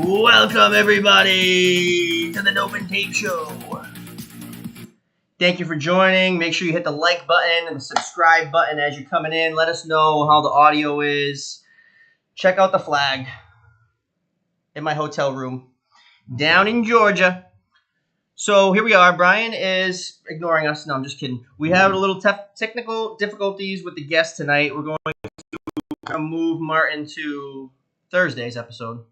Welcome, everybody, to the Dope and Tape Show. Thank you for joining. Make sure you hit the like button and the subscribe button as you're coming in. Let us know how the audio is. Check out the flag in my hotel room down in Georgia. So here we are. Brian is ignoring us. No, I'm just kidding. We have a little technical difficulties with the guest tonight. We're going to move Martin to Thursday's episode.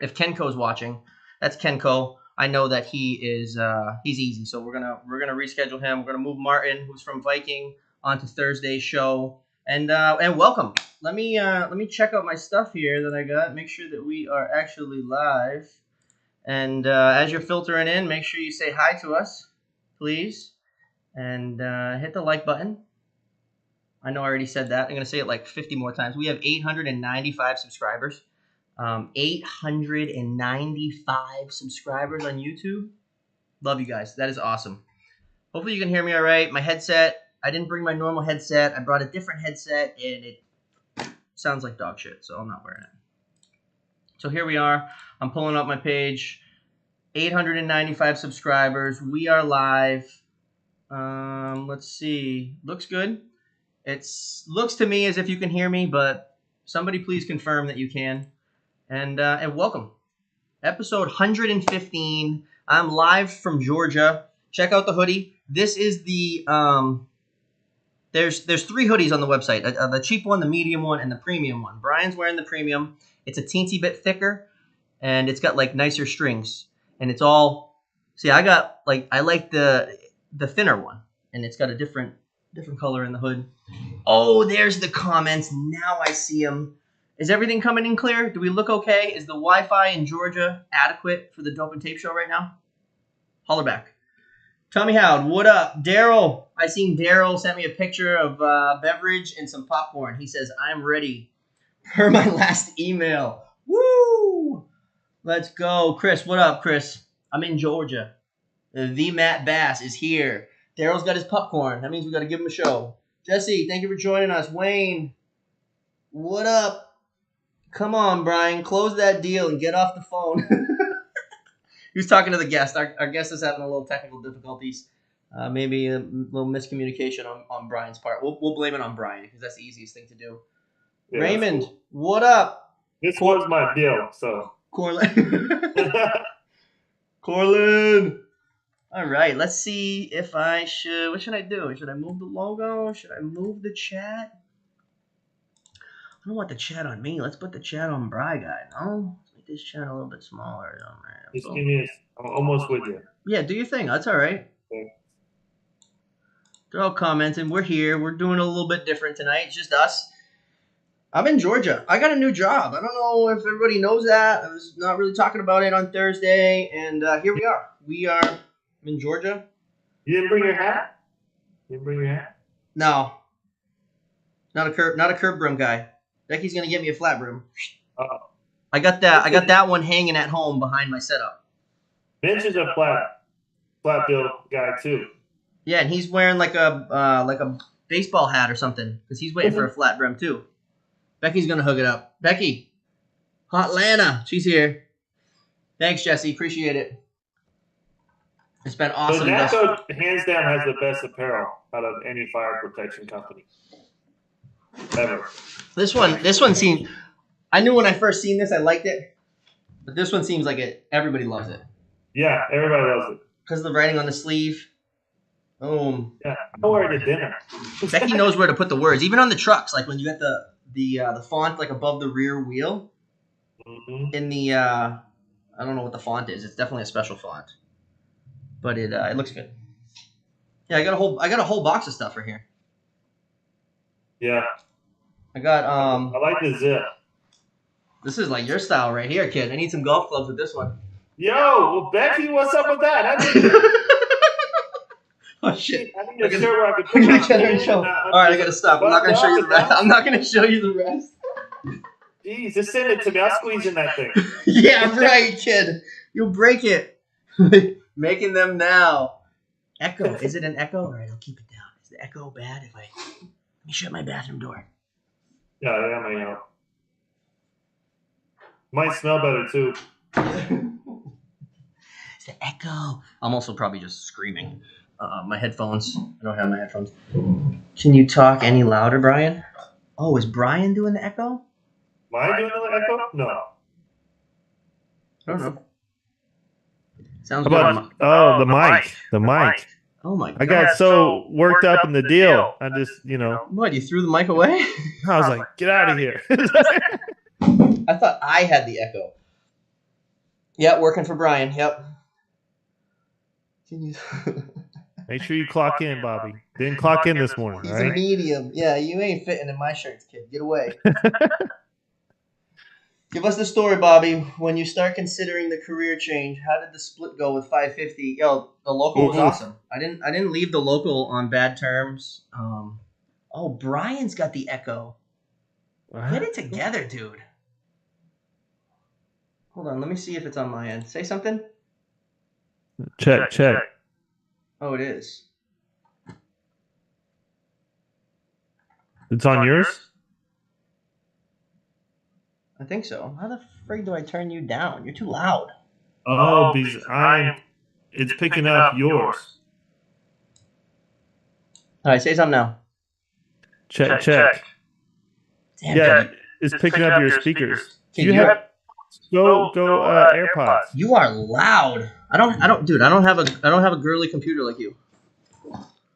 If Kenko's watching, that's Kenko. I know that he is he's easy, so we're gonna reschedule him. We're gonna move Martin, who's from Viking, onto Thursday's show. And welcome. Let me check out my stuff here that I got. Make sure that we are actually live. And as you're filtering in, make sure you say hi to us, please, and hit the like button. I know I already said that. I'm gonna say it like 50 more times. We have 895 subscribers. 895 subscribers on YouTube. Love you guys. That is awesome. Hopefully you can hear me all right. My headset, I didn't bring my normal headset. I brought a different headset, and it sounds like dog shit, so I'm not wearing it. So here we are. I'm pulling up my page. 895 subscribers. We are live. Let's see. Looks good. It looks to me as if you can hear me, but somebody please confirm that you can. And welcome. Episode 115. I'm live from Georgia. Check out the hoodie. This is the there's 3 hoodies on the website. The cheap one, the medium one, and the premium one. Brian's wearing the premium. It's a teensy bit thicker, and it's got like nicer strings. And it's all I like the thinner one, and it's got a different color in the hood. Oh, there's the comments. Now I see them. Is everything coming in clear? Do we look okay? Is the Wi-Fi in Georgia adequate for the Dope and Tape Show right now? Holler back. Tommy Howd, what up? Daryl, I seen Daryl sent me a picture of beverage and some popcorn. He says, I'm ready per my last email. Woo! Let's go. Chris, what up, Chris? I'm in Georgia. The Matt Bass is here. Daryl's got his popcorn. That means we got to give him a show. Jesse, thank you for joining us. Wayne, what up? Come on, Brian. Close that deal and get off the phone. He was talking to the guest. Our guest is having a little technical difficulties. Maybe a little miscommunication on Brian's part. We'll blame it on Brian because that's the easiest thing to do. Yeah, Raymond, cool. What up? This was my deal, so. Corlin. All right. Let's see if I should. What should I do? Should I move the logo? Should I move the chat? I don't want the chat on me. Let's put the chat on Bry Guy. No? Let's make this chat a little bit smaller. Just give me I'm almost with you. Yeah, do your thing. That's all right. Okay. They're all commenting. We're here. We're doing a little bit different tonight. It's just us. I'm in Georgia. I got a new job. I don't know if everybody knows that. I was not really talking about it on Thursday. And here we are. We are in Georgia. You didn't bring your hat? No. Not a curb brim guy. Becky's gonna get me a flat brim. I got that one hanging at home behind my setup. Vince is a flat bill guy too. Yeah, and he's wearing like a baseball hat or something because he's waiting for a flat brim too. Becky's gonna hook it up. Becky, Hot Lana, she's here. Thanks, Jesse. Appreciate it. It's been awesome. So NACO hands down has the best apparel out of any fire protection company ever. This one seemed. I knew when I first seen this, I liked it, but this one seems like it. Everybody loves it. Yeah, everybody loves it because of the writing on the sleeve. Boom. Yeah, I wear it to dinner. Becky knows where to put the words, even on the trucks. Like when you got the font like above the rear wheel. Mm-hmm. In the I don't know what the font is. It's definitely a special font, but it looks good. Yeah, I got a whole box of stuff right here. Yeah. I got I like the zip. This is like your style right here, kid. I need some golf clubs with this one. Yo, well, Becky, what's up with that? Oh shit! I need a shirt where I can put my show. All right, I gotta stop. I'm not gonna show you the rest. I'm not gonna show you the rest. Jeez, just send it to me. I'll squeeze in that thing. Yeah, right, kid. You'll break it. Making them now. Echo. Is it an echo? All right, I'll keep it down. Is the echo bad if I... Let me shut my bathroom door. Yeah, might smell better too. It's the echo. I'm also probably just screaming. My headphones. I don't have my headphones. Can you talk any louder, Brian? Oh, is Brian doing the echo? Am I doing the echo? No. I don't know. Sounds How good. about, oh, the mic. The mic. Oh my god. I got so worked up in the deal. I just, What, you threw the mic away? I was like, get out of here. I thought I had the echo. Yeah, working for Brian. Yep. Can you... Make sure you clock in, Bobby. Didn't clock in this morning, He's right? a medium. Yeah, you ain't fitting in my shirts, kid. Get away. Give us the story, Bobby. When you start considering the career change, how did the split go with 550? Yo, the local was awesome. I didn't leave the local on bad terms. Oh, Brian's got the echo. Get it together, dude. Hold on, let me see if it's on my end. Say something. Check. Oh, it is. It's on yours? I think so. How the frig do I turn you down? You're too loud. Oh, because it's picking up yours. All right, say something now. Check. Damn, yeah, it's picking up your speakers. Can you have go AirPods. You are loud. I don't have a girly computer like you.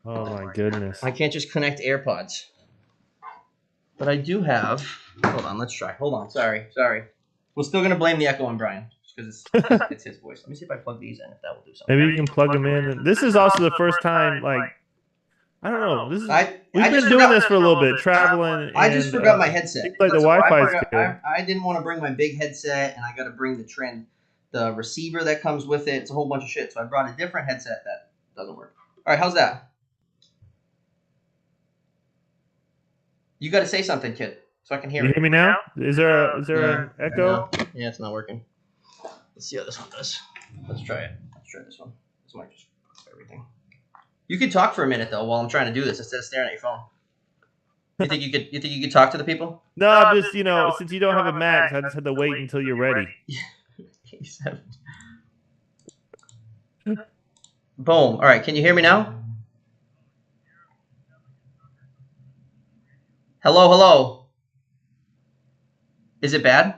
Oh my goodness. I can't just connect AirPods. But I do have. Hold on, let's try. Hold on, sorry. We're still gonna blame the echo on Brian because it's his voice. Let me see if I plug these in. If that will do something. Maybe you can plug them in. This is also the first time, like, I don't know. This is we've been doing this for a little bit, traveling. I just forgot my headset. Like the Wi-Fi's good. I didn't want to bring my big headset, and I got to bring the receiver that comes with it. It's a whole bunch of shit. So I brought a different headset that doesn't work. All right, how's that? You got to say something, kid, so I can hear you it. Hear me now? Is there an echo? No. Yeah, it's not working. Let's see how this one does. Let's try it. Let's try this one. This might just everything. You could talk for a minute though while I'm trying to do this instead of staring at your phone. You think you could talk to the people? No, I'm just since you don't have a Mac, I just had to wait until you're ready. Boom. All right, can you hear me now? Hello. Is it bad?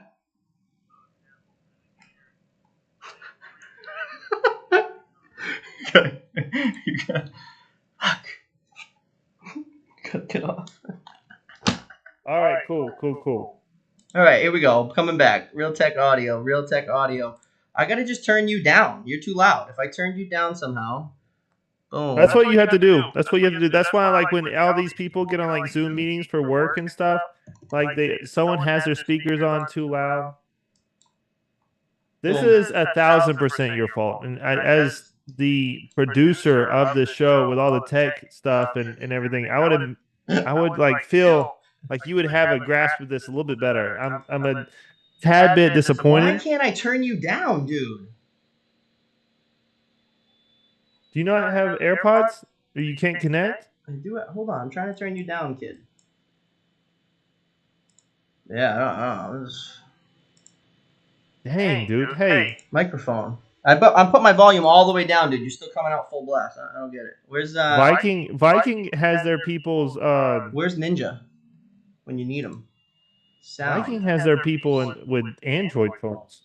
You got fuck. Cut it off. All right, cool. All right, here we go. Coming back. Real Tech Audio. I gotta just turn you down. You're too loud. If I turned you down somehow, boom. That's what you have to do. That's what you have to do. That's why, like, when all these people get on like Zoom meetings for work and stuff, like someone has their speakers on too loud. This is 1,000% your fault. And as the producer of this show with all the tech stuff and everything, I would like feel like you would have a grasp of this a little bit better. I'm a tad bit disappointed. Why can't I turn you down, dude? Do you not have AirPods? Or you can't connect? I do it. Hold on, I'm trying to turn you down, kid. Yeah, I don't know. Dang, dude. Hey. Microphone. I put my volume all the way down, dude. You're still coming out full blast. I don't get it. Where's Viking has their people's where's Ninja when you need them? Sound. Viking has their people with Android phones.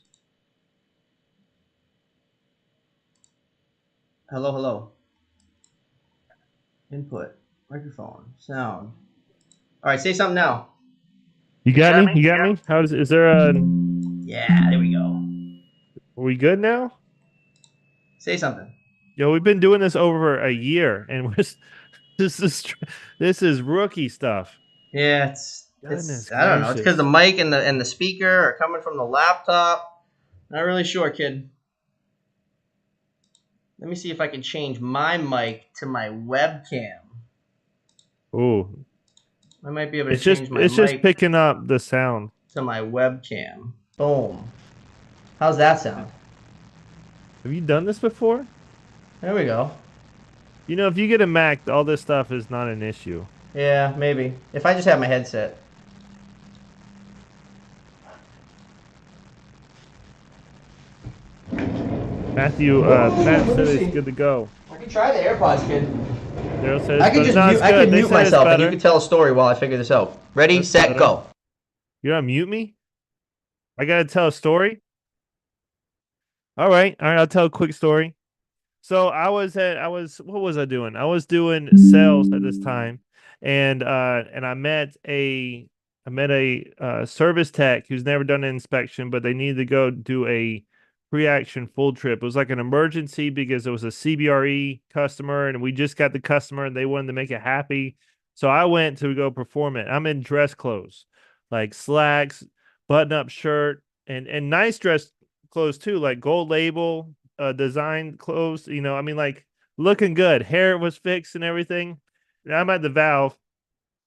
Hello. Input. Microphone. Sound. All right, say something now. You got me? You got me? Is there a... Yeah, there we go. Are we good now? Say something. Yo, we've been doing this over a year, and this is rookie stuff. Yeah, it's I don't know. It's because the mic and the speaker are coming from the laptop. Not really sure, kid. Let me see if I can change my mic to my webcam. Ooh. I might be able to change my mic. It's just picking up the sound. To my webcam. Boom. How's that sound? Have you done this before? There we go. You know, if you get a Mac, all this stuff is not an issue. Yeah, maybe. If I just have my headset. Matthew, Matt Let me said it's see. good to go. I can try the AirPods, kid. Daryl said I it's could better. just No, mute. it's I good. could They mute said it's myself, and you better. could tell a story while I figure this out. Ready, That's set, better. go. You're gonna mute me? I gotta tell a story? All right, I'll tell a quick story. So what was I doing? I was doing sales at this time, and I met a service tech who's never done an inspection, but they needed to go do a pre-action full trip. It was like an emergency because it was a CBRE customer, and we just got the customer, and they wanted to make it happy. So I went to go perform it. I'm in dress clothes, like slacks, button-up shirt, and nice dress clothes too, like gold label, design clothes. I mean, like looking good. Hair was fixed and everything. And I'm at the valve.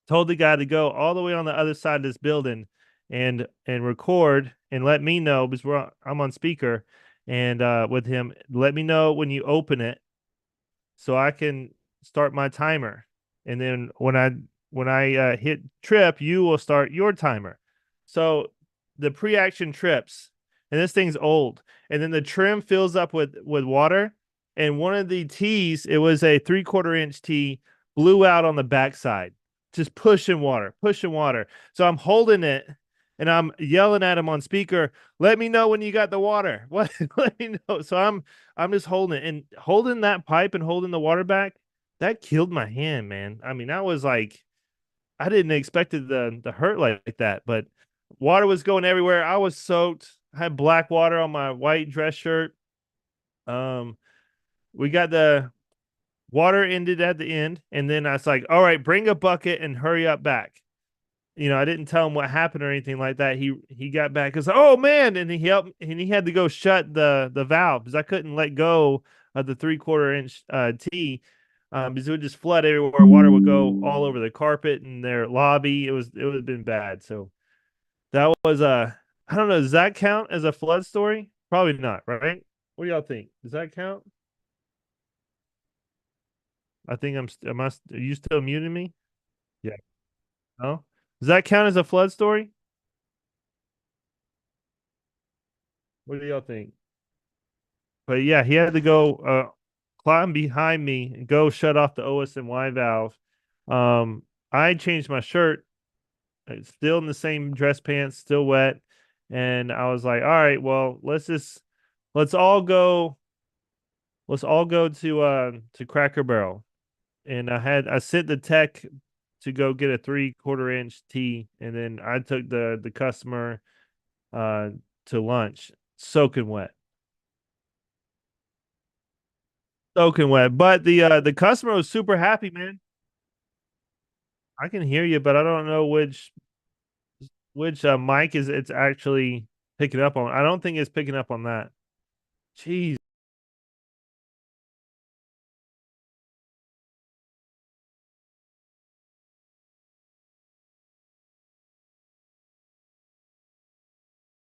Told the guy to go all the way on the other side of this building and record and let me know because I'm on speaker and with him. Let me know when you open it so I can start my timer. And then when I hit trip, you will start your timer. So the pre-action trips, and this thing's old, and then the trim fills up with water. And one of the tees, it was a 3/4 inch tee, blew out on the backside, just pushing water, pushing water. So I'm holding it and I'm yelling at him on speaker, let me know when you got the water. What let me know. So I'm just holding it and holding that pipe and holding the water back. That killed my hand, man. I mean, that was like I didn't expect it to hurt like that, but water was going everywhere. I was soaked. I had black water on my white dress shirt. Um, we got the water ended at the end, and then I was like, all right, bring a bucket and hurry up back. I didn't tell him what happened or anything like that. He got back because oh man, and he helped and he had to go shut the valve because I couldn't let go of the 3/4 inch T because it would just flood everywhere. Water would go all over the carpet and their lobby. It would have been bad. So that was I don't know. Does that count as a flood story? Probably not, right? What do y'all think? Does that count? I think are you still muting me? Yeah. No? Does that count as a flood story? What do y'all think? But yeah, he had to go climb behind me and go shut off the OSMY valve. I changed my shirt. It's still in the same dress pants, still wet. And I was like, all right, well, let's all go to Cracker Barrel. And I sent the tech to go get a 3/4 inch tee, and then I took the customer uh to lunch, soaking wet. Soaking wet. But the customer was super happy, man. I can hear you, but I don't know which mic is it's actually picking up on. I don't think it's picking up on that. Jeez.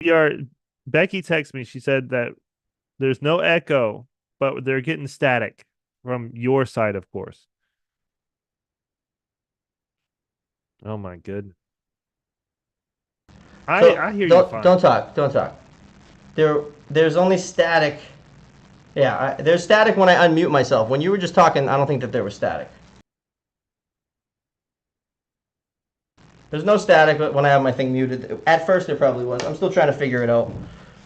We are Becky texted me. She said that there's no echo, but they're getting static from your side, of course. Oh my goodness. So I hear you don't fine. talk. Don't talk. There's only static. Yeah, there's static when I unmute myself. When you were just talking, I don't think that there was static. There's no static when I have my thing muted. At first, there probably was. I'm still trying to figure it out.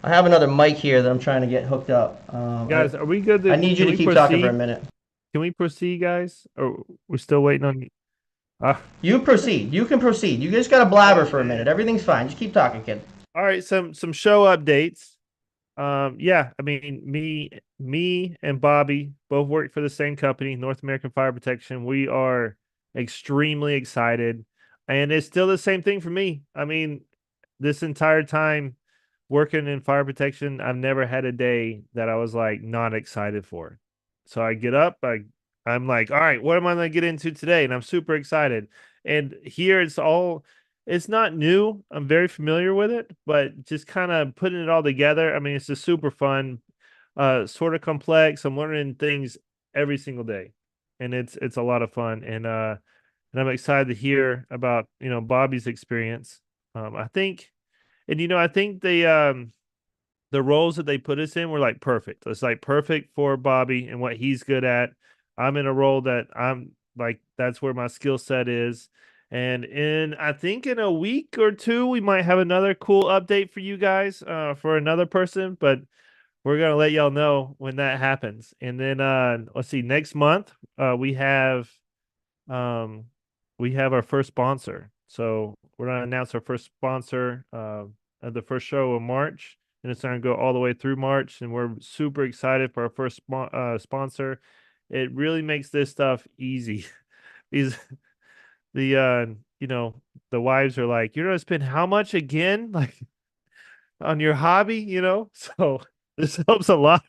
I have another mic here that I'm trying to get hooked up. Guys, are we good I to need you can to we keep talking for a proceed? minute. Can we proceed, guys? Or we're still waiting on you? Uh, You proceed. You can proceed. You just gotta blabber oh for a minute. man. Everything's fine. Just keep talking, kid. All right, some show updates. Yeah, I mean, me and Bobby both work for the same company, North American Fire Protection. We are extremely excited, and it's still the same thing for me. I mean, this entire time working in fire protection, I've never had a day that I was like not excited for. So I get up, I'm like, all right, what am I going to get into today? And I'm super excited. And here it's not new. I'm very familiar with it, but just kind of putting it all together. I mean, it's just super fun, sort of complex. I'm learning things every single day, and it's a lot of fun. And I'm excited to hear about Bobby's experience. I think, and I think the the roles that they put us in were like perfect. It's like perfect for Bobby and what he's good at. I'm in a role that I'm like, that's where my skill set is. And I think in a week or two, we might have another cool update for you guys for another person, but we're gonna let y'all know when that happens. And then let's see, next month um we have our first sponsor. So we're gonna announce our first sponsor at the first show of March, and it's gonna go all the way through March. And we're super excited for our first sponsor. It really makes this stuff easy. These you know, the wives are like, you're gonna spend how much again, like on your hobby, you know? So this helps a lot.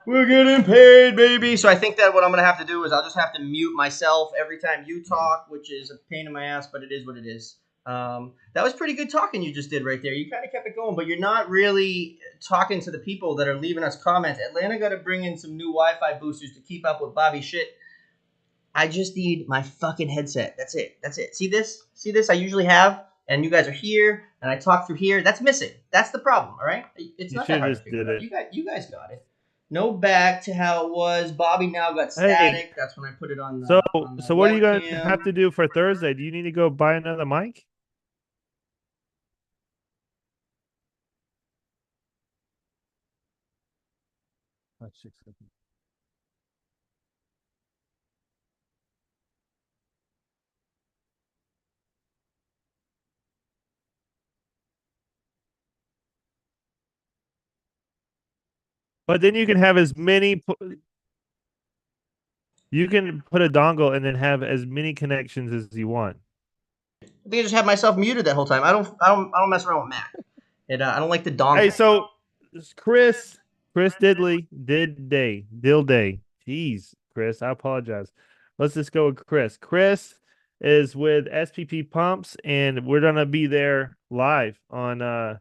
We're getting paid, baby. So I think that what I'm gonna have to do is I'll just have to mute myself every time you talk, which is a pain in my ass, but it is what it is. That was pretty good talking you just did right there. You kind of kept it going, but you're not really talking to the people that are leaving us comments. Atlanta got to bring in some new Wi-Fi boosters to keep up with Bobby shit. I just need my fucking headset. That's it. That's it. See this? See this? I usually have, and you guys are here, and I talk through here. That's missing. That's the problem. All right. It's You not that should hard just to figure did out. it. You guys got it. No back to how it was. Bobby now got Hey, static. That's when I put it on so the what are you gonna webcam. have to do for Thursday? Do you need to go buy another mic? But then you can have as many. You can put a dongle and then have as many connections as you want. I think I just have myself muted that whole time. I don't mess around with Mac. I don't like the Hey, dongle. so Chris Diddley Dill Day. Jeez, Chris, I apologize. Let's just go with Chris. Chris is with SPP Pumps, and we're gonna be there live on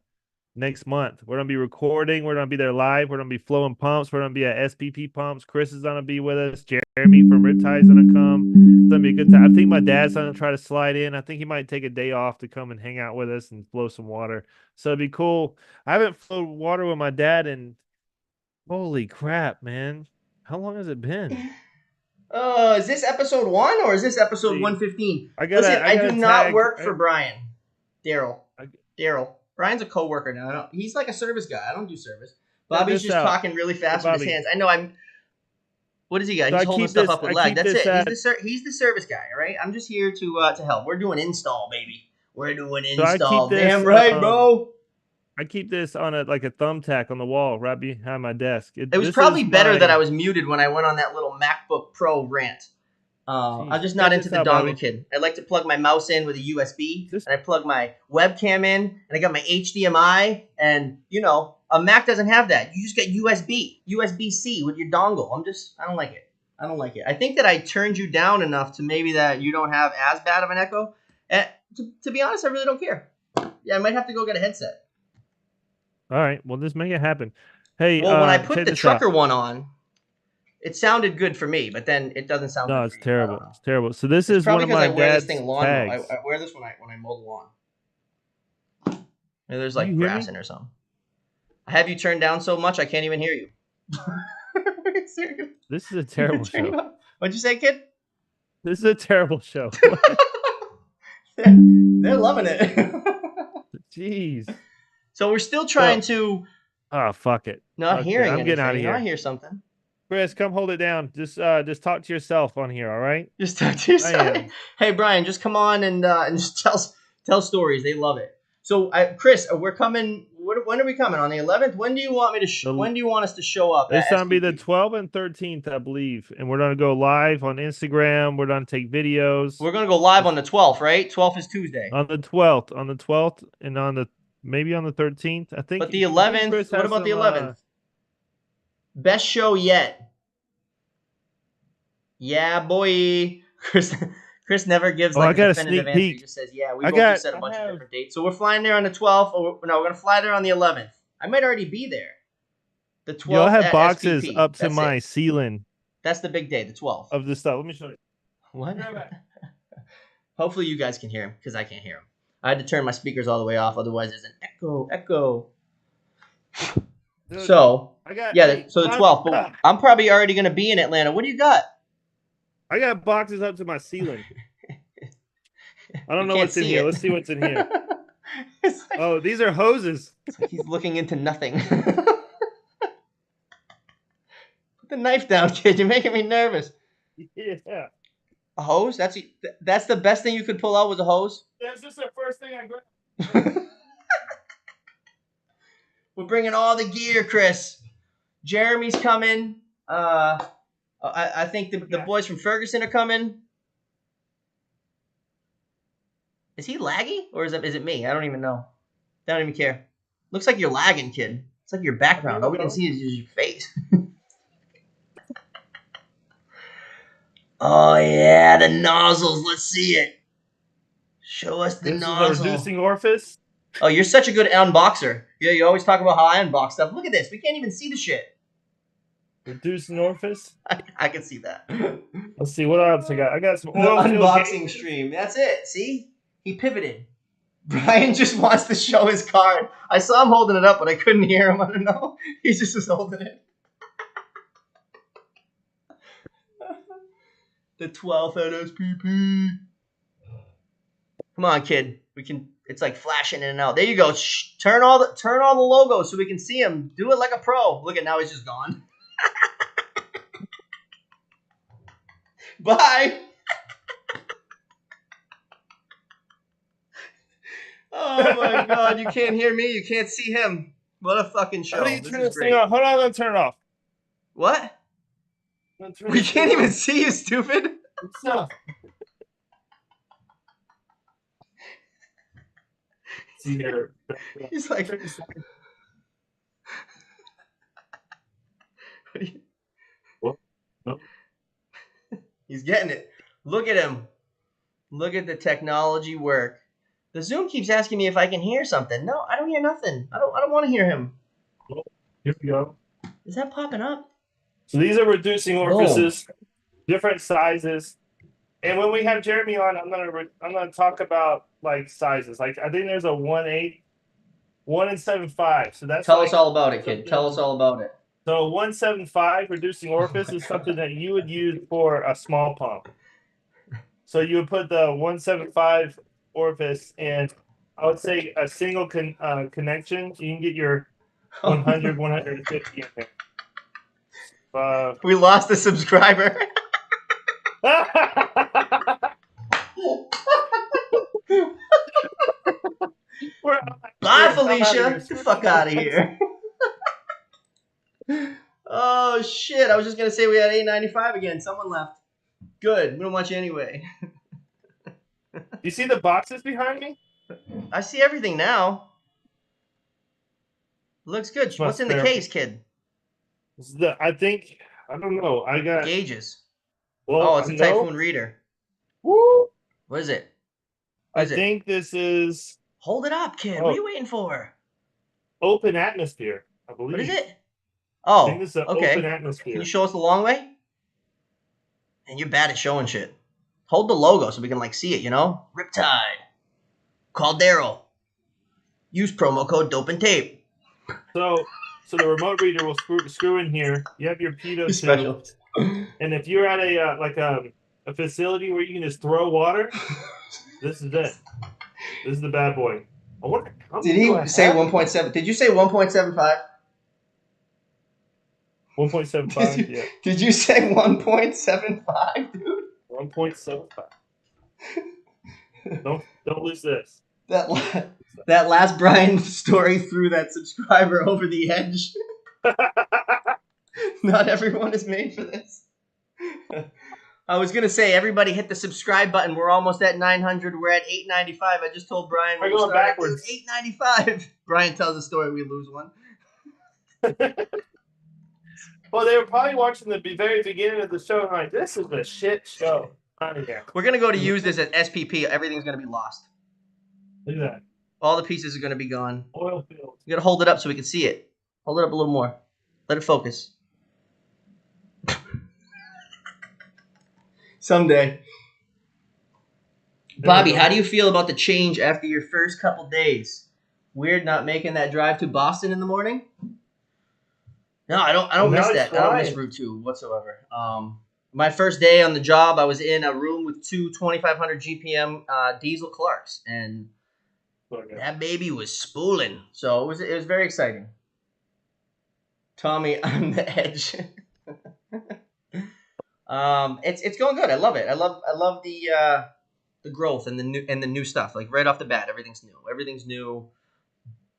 next month. We're gonna be recording. We're gonna be there live. We're gonna be flowing pumps. We're gonna be at SPP Pumps. Chris is gonna be with us. Jeremy from Riptide is gonna come. It's gonna be a good time. I think my dad's gonna try to slide in. I think he might take a day off to come and hang out with us and flow some water. So it'd be cool. I haven't flowed water with my dad in holy crap, man. How long has it been? Is this episode 1 or is this episode See, 115? I Listen, I do gotta not tag. work for Brian. Daryl. Brian's a coworker now. He's like a service guy. I don't do service. Bobby's just talking really fast with his hands. I know. What does he got? So He's holding stuff up with leg. That's it. At, He's the service guy. All right. I'm just here to help. We're doing install, baby. We're doing so I install. keep this, Damn right, bro. I keep this on a thumbtack on the wall right behind my desk. It was probably better that I was muted when I went on that little MacBook Pro rant. I'm just not into the dongle kid. I like to plug my mouse in with a USB, and I plug my webcam in, and I got my HDMI, and a Mac doesn't have that. You just get USB-C with your dongle. I don't like it. I don't like it. I think that I turned you down enough to maybe that you don't have as bad of an echo. And to be honest, I really don't care. Yeah, I might have to go get a headset. All right, well, just make it happen. Hey, well, when I put the trucker one on, it sounded good for me, but then it doesn't sound good. No, it's terrible. It's terrible. So this is one of my dad's tags. I wear this when I mow the lawn. And there's like grass in or something. I have you turned down so much I can't even hear you. This is a terrible show. What'd you say, kid? This is a terrible show. They're loving it. Jeez. So we're still trying to. Oh, fuck it. Not hearing anything. I'm getting out of here. I hear something. Chris, come hold it down. Just talk to yourself on here, all right? Just talk to yourself. Hey, Brian, just come on and just tell stories. They love it. So, Chris, we're coming. When are we coming? On the 11th? When do you want me to? When do you want us to show up? It's gonna be the 12th and 13th, I believe, and we're gonna go live on Instagram. We're gonna take videos. We're gonna go live on the 12th, right? 12th is Tuesday. On the 12th, and maybe on the 13th, I think. But the 11th. What about the 11th? Best show yet. Yeah, boy. Chris never gives like a definitive answer. He just says, yeah, we both set a bunch of different dates. So we're flying there on the 12th. We're going to fly there on the 11th. I might already be there. The 12th. You'll have boxes SPP. Up to my ceiling. That's the big day, the 12th. Of this stuff. Let me show you. What? Hopefully you guys can hear him because I can't hear him. I had to turn my speakers all the way off. Otherwise, there's an echo. Dude, So I got so the 12th. But I'm probably already gonna be in Atlanta. What do you got? I got boxes up to my ceiling. I don't know can't what's in see here. it. Let's see what's in here. It's like, Oh, these are hoses. it's like he's looking into nothing. Put the knife down, kid. You're making me nervous. Yeah. A hose? That's the best thing you could pull out was a hose? That's just the first thing I grabbed. We're bringing all the gear, Chris. Jeremy's coming. I think the boys from Ferguson are coming. Is he laggy or is it me? I don't even know. I don't even care. Looks like you're lagging, kid. It's like your background. All we can see is your face. Oh yeah, the nozzles. Let's see it. Show us the nozzle. This is a reducing orifice. Oh, you're such a good unboxer. Yeah, you always talk about how I unbox stuff. Look at this. We can't even see the shit. Reducing orifice. I can see that. Let's see what else I got. I got some The oil unboxing stream. That's it. See? He pivoted. Brian just wants to show his card. I saw him holding it up, but I couldn't hear him. I don't know. He just was holding it. The 12th NSPP. Come on, kid. We can. It's like flashing in and out. There you go. Shh. Turn all the logos so we can see him. Do it like a pro. Look at now. He's just gone. Bye. Oh my God! You can't hear me. You can't see him. What a fucking show! How do you turn this thing off? Hold on, let me turn it off. What? We can't even see you, stupid. What's up? See here. He's like. What? No. He's getting it. Look at him. Look at the technology work. The Zoom keeps asking me if I can hear something. No, I don't hear nothing. I don't want to hear him. Well, here we go. Is that popping up? So these are reducing orifices, different sizes. And when we have Jeremy on, I'm gonna talk about like sizes. Like I think there's a 1/8, 1 7/5. So that's Tell us all about it, kid. Tell us all about it. So 1/7/5 reducing orifice is something that you would use for a small pump. So you would put the 1/7/5 orifice in, I would say, a single connection. You can get your 100, 150 in there. We lost a subscriber. Bye, Felicia. Get the fuck out of here. Oh shit! I was just gonna say we had 895 again. Someone left. Good. We don't want you anyway. You see the boxes behind me? I see everything now. Looks good. What's in the case, kid? I don't know. I got gauges. Well, it's a Typhoon reader. Woo! What is it? I think this is. Hold it up, kid. What are you waiting for? Open atmosphere, I believe. What is it? Oh, I think this is open atmosphere. Can you show us the long way? And you're bad at showing shit. Hold the logo so we can like see it, you know? Riptide. Call Daryl. Use promo code Dope and Tape. So the remote reader will screw in here. You have your pitot special. And if you're at a facility where you can just throw water, this is it. This is the bad boy. Did he say 1.7? Did you say 1.75? 1.75. Yeah. Did you say 1.75, dude? 1.75. Don't lose this. That last Brian story threw that subscriber over the edge. Not everyone is made for this. I was gonna say everybody hit the subscribe button. We're almost at 900. We're at 895. I just told Brian we're going backwards. 895. Brian tells a story. We lose one. Well, they were probably watching the very beginning of the show and like, this is a shit show. Out of here. We're going to go to use this as SPP. Everything's going to be lost. Look at that. All the pieces are going to be gone. Oil field. You got to hold it up so we can see it. Hold it up a little more. Let it focus. Someday. Bobby, how do you feel about the change after your first couple days? Weird not making that drive to Boston in the morning. No, I don't And miss now it's that. I don't miss flying. Route 2 whatsoever. My first day on the job, I was in a room with two 2,500 GPM diesel Clarks, and that baby was spooling. So it was very exciting. Tommy on the edge. It's going good. I love it. I love the growth and the new stuff. Like right off the bat, everything's new. Everything's new.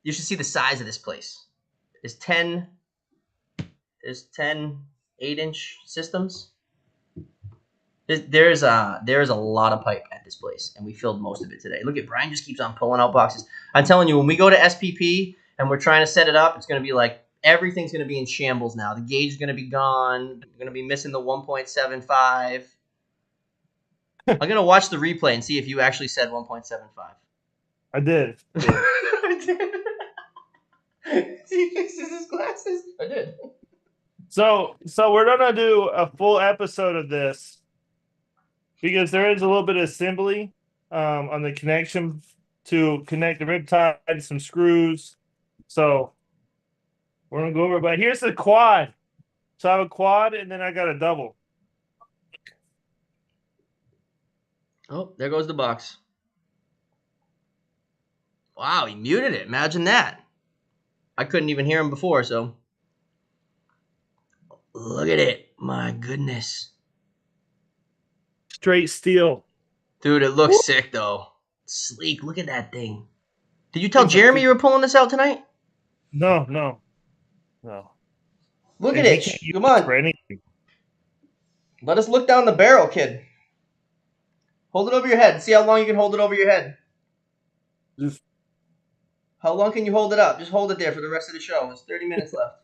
You should see the size of this place. There's 10 8-inch systems. There's a lot of pipe at this place, and we filled most of it today. Look at Brian just keeps on pulling out boxes. I'm telling you, when we go to SPP and we're trying to set it up, it's going to be like everything's going to be in shambles now. The gauge is going to be gone. We're going to be missing the 1.75. I'm going to watch the replay and see if you actually said 1.75. I did. I did. He fixes his glasses. I did. So we're gonna do a full episode of this because there is a little bit of assembly on the connection to connect the riptide, some screws. So we're gonna go over. But here's the quad. So I have a quad, and then I got a double. Oh, there goes the box. Wow, he muted it. Imagine that. I couldn't even hear him before, so. Look at it. My goodness. Straight steel. Dude, it looks sick, though. Sleek. Look at that thing. Did you tell Jeremy you were pulling this out tonight? No. Look at it. Come on. For anything. Let us look down the barrel, kid. Hold it over your head. See how long you can hold it over your head. How long can you hold it up? Just hold it there for the rest of the show. There's 30 minutes left.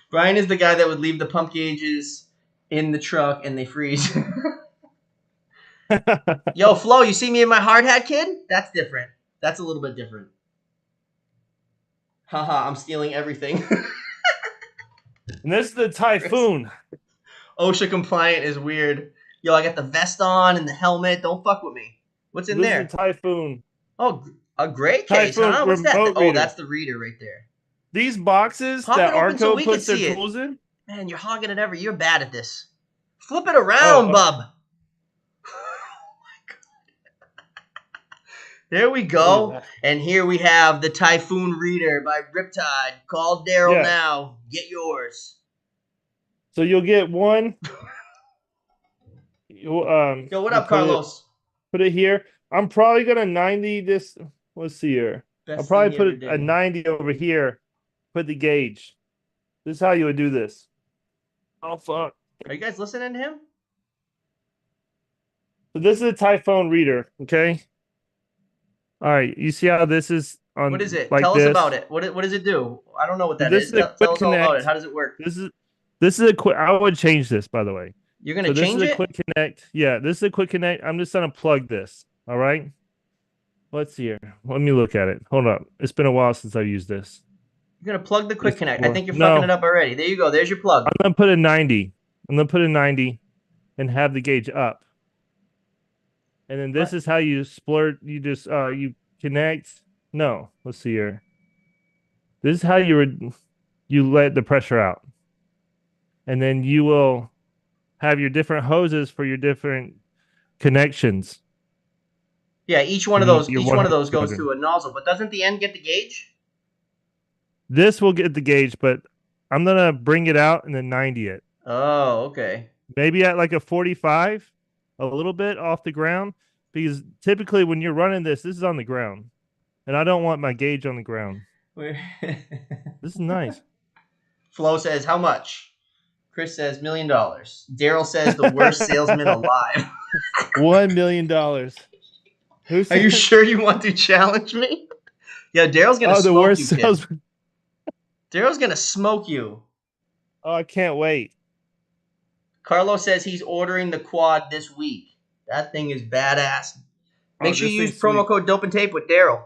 Brian is the guy that would leave the pump gauges in the truck and they freeze. Yo, Flo, you see me in my hard hat, kid? That's different. That's a little bit different. Haha, I'm stealing everything. And this is the Typhoon. OSHA compliant is weird. Yo, I got the vest on and the helmet. Don't fuck with me. What's in there? This is the Typhoon. Oh, a gray case, Typhoon huh? What's that? remote Oh, reader. that's the reader right there. These boxes Pop that it open so Arco we can puts their see it. tools in. Man, you're hogging it ever. You're bad at this. Flip it around, bub. There we go. And here we have the Typhoon Reader by Riptide. Call Daryl now. Get yours. So you'll get one. Yo, what up, Carlos? Put it here. I'm probably going to 90 this. Let's see here. I'll probably put a 90 over here. Put the gauge. This is how you would do this. Oh, fuck. Are you guys listening to him? So this is a Typhoon Reader, okay? All right, you see how this is on? What is it? Like Tell this? us about it. What does it do? I don't know what that This is. is a Tell quick us all about connect. it. How does it work? This is a quick. I would change this, by the way. You're gonna change it? This is a quick connect. Yeah, this is a quick connect. I'm just gonna plug this. All right. Let's see here. Let me look at it. Hold up. It's been a while since I've used this. You're gonna plug the quick connect. I think you're fucking it up already. There you go. There's your plug. I'm gonna put a 90. I'm gonna put a 90 and have the gauge up. And then this is how you splurt. You just you connect. No, let's see here. This is how you let the pressure out, and then you will have your different hoses for your different connections. Yeah, each one of those goes to a nozzle, but doesn't the end get the gauge? This will get the gauge, but I'm gonna bring it out and then 90 it. Oh, okay. Maybe at like a 45, a little bit off the ground, because typically when you're running this is on the ground, and I don't want my gauge on the ground. This is nice. Flo says, how much? Chris says, $1 million. Daryl says, the worst salesman alive. $1 million. Are you sure you want to challenge me? Yeah, Daryl's going to smoke the worst you, salesman. Daryl's going to smoke you. Oh, I can't wait. Carlos says he's ordering the quad this week. That thing is badass. Make sure you use promo code Dope and Tape with Daryl.